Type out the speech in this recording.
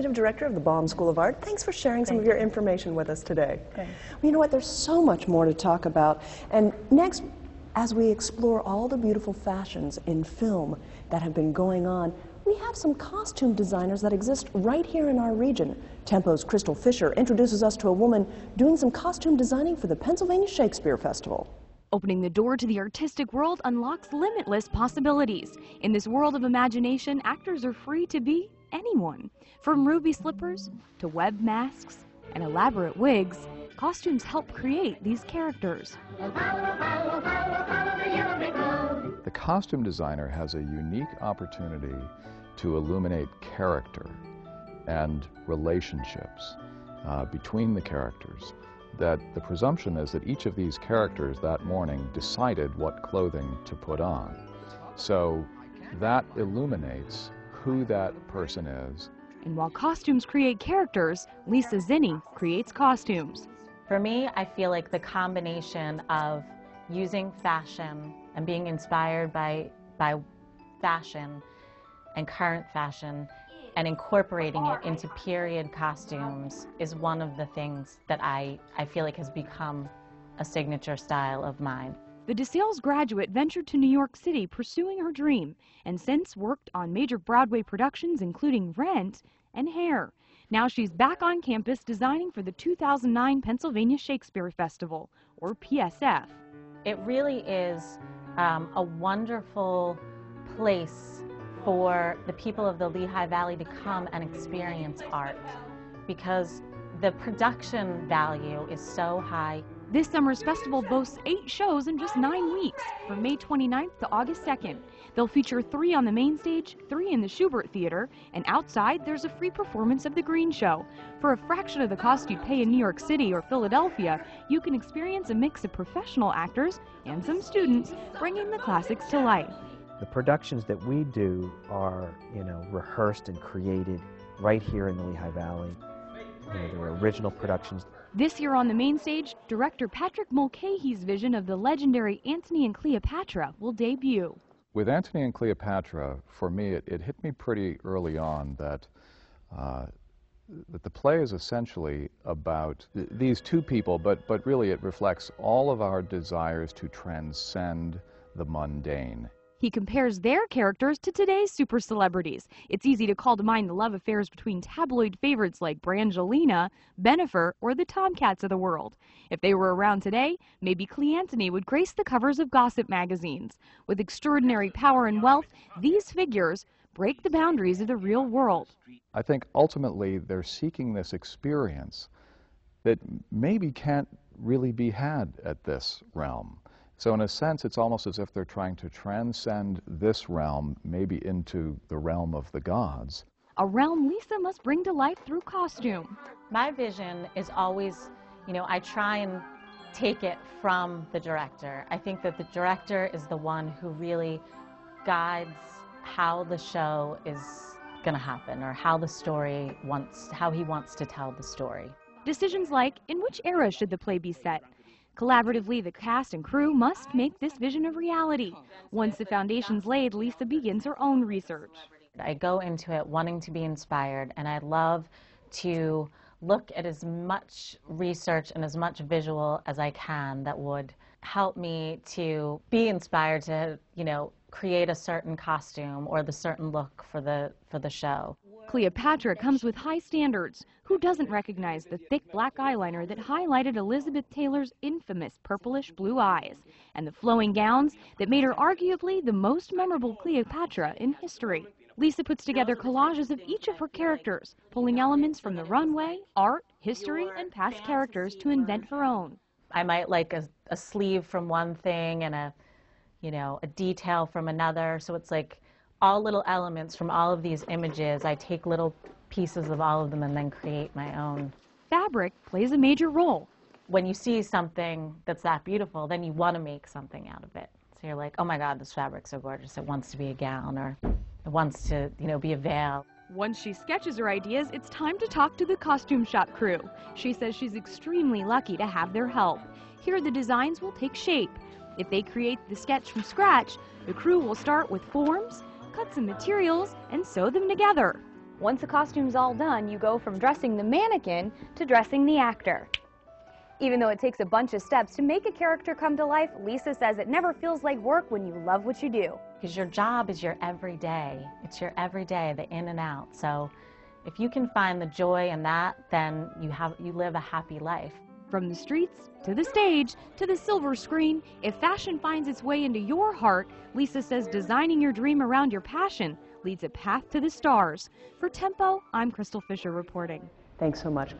Executive Director of the Baum School of Art. Thanks for sharing some of your information with us today. Well, you know what, there's so much more to talk about. And next, as we explore all the beautiful fashions in film that have been going on, we have some costume designers that exist right here in our region. Tempo's Crystal Fisher introduces us to a woman doing some costume designing for the Pennsylvania Shakespeare Festival. Opening the door to the artistic world unlocks limitless possibilities. In this world of imagination, actors are free to be anyone. From ruby slippers to web masks and elaborate wigs, costumes help create these characters. The costume designer has a unique opportunity to illuminate character and relationships between the characters. That the presumption is that each of these characters that morning decided what clothing to put on. So that illuminates who that person is. And while costumes create characters, Lisa Zinni creates costumes. For me, I feel like the combination of using fashion and being inspired by fashion and current fashion and incorporating it into period costumes is one of the things that I feel like has become a signature style of mine. The DeSales graduate ventured to New York City pursuing her dream and since worked on major Broadway productions including Rent and Hair. Now she's back on campus designing for the 2009 Pennsylvania Shakespeare Festival, or PSF. It really is a wonderful place for the people of the Lehigh Valley to come and experience art because the production value is so high. This summer's festival boasts 8 shows in just 9 weeks, from May 29th to August 2nd. They'll feature 3 on the main stage, 3 in the Schubert Theater, and outside there's a free performance of The Green Show. For a fraction of the cost you'd pay in New York City or Philadelphia, you can experience a mix of professional actors and some students bringing the classics to life. The productions that we do are, rehearsed and created right here in the Lehigh Valley. They're original productions. This year on the main stage, director Patrick Mulcahy's vision of the legendary Antony and Cleopatra will debut. With Antony and Cleopatra, for me, it hit me pretty early on that the play is essentially about these two people, but really it reflects all of our desires to transcend the mundane. He compares their characters to today's super celebrities. It's easy to call to mind the love affairs between tabloid favorites like Brangelina, Bennifer, or the Tomcats of the world. If they were around today, maybe Cleantony would grace the covers of gossip magazines. With extraordinary power and wealth, these figures break the boundaries of the real world. I think ultimately they're seeking this experience that maybe can't really be had at this realm. So in a sense, it's almost as if they're trying to transcend this realm, maybe into the realm of the gods. A realm Lisa must bring to life through costume. My vision is always, I try and take it from the director. I think that the director is the one who really guides how the show is going to happen or how he wants to tell the story. Decisions like, in which era should the play be set? Collaboratively, the cast and crew must make this vision a reality. Once the foundation's laid, Lisa begins her own research. I go into it wanting to be inspired, and I love to look at as much research and as much visual as I can that would help me to be inspired to, create a certain costume or the certain look for the show. Cleopatra comes with high standards. Who doesn't recognize the thick black eyeliner that highlighted Elizabeth Taylor's infamous purplish blue eyes, and the flowing gowns that made her arguably the most memorable Cleopatra in history? Lisa puts together collages of each of her characters, pulling elements from the runway, art, history, and past characters to invent her own. I might like a sleeve from one thing and a detail from another, so it's like all little elements from all of these images. I take little pieces of all of them and then create my own. Fabric plays a major role. When you see something that's that beautiful, then you want to make something out of it. So you're like, oh my God, this fabric's so gorgeous. It wants to be a gown, or it wants to, be a veil. Once she sketches her ideas, it's time to talk to the costume shop crew. She says she's extremely lucky to have their help. Here the designs will take shape. If they create the sketch from scratch, the crew will start with forms, cut some materials, and sew them together. Once the costume's all done, you go from dressing the mannequin to dressing the actor. Even though it takes a bunch of steps to make a character come to life, Lisa says it never feels like work when you love what you do. Because your job is your everyday. It's your everyday, the in and out. So if you can find the joy in that, then you live a happy life. From the streets, to the stage, to the silver screen, if fashion finds its way into your heart, Lisa says designing your dream around your passion leads a path to the stars. For Tempo, I'm Crystal Fisher reporting. Thanks so much,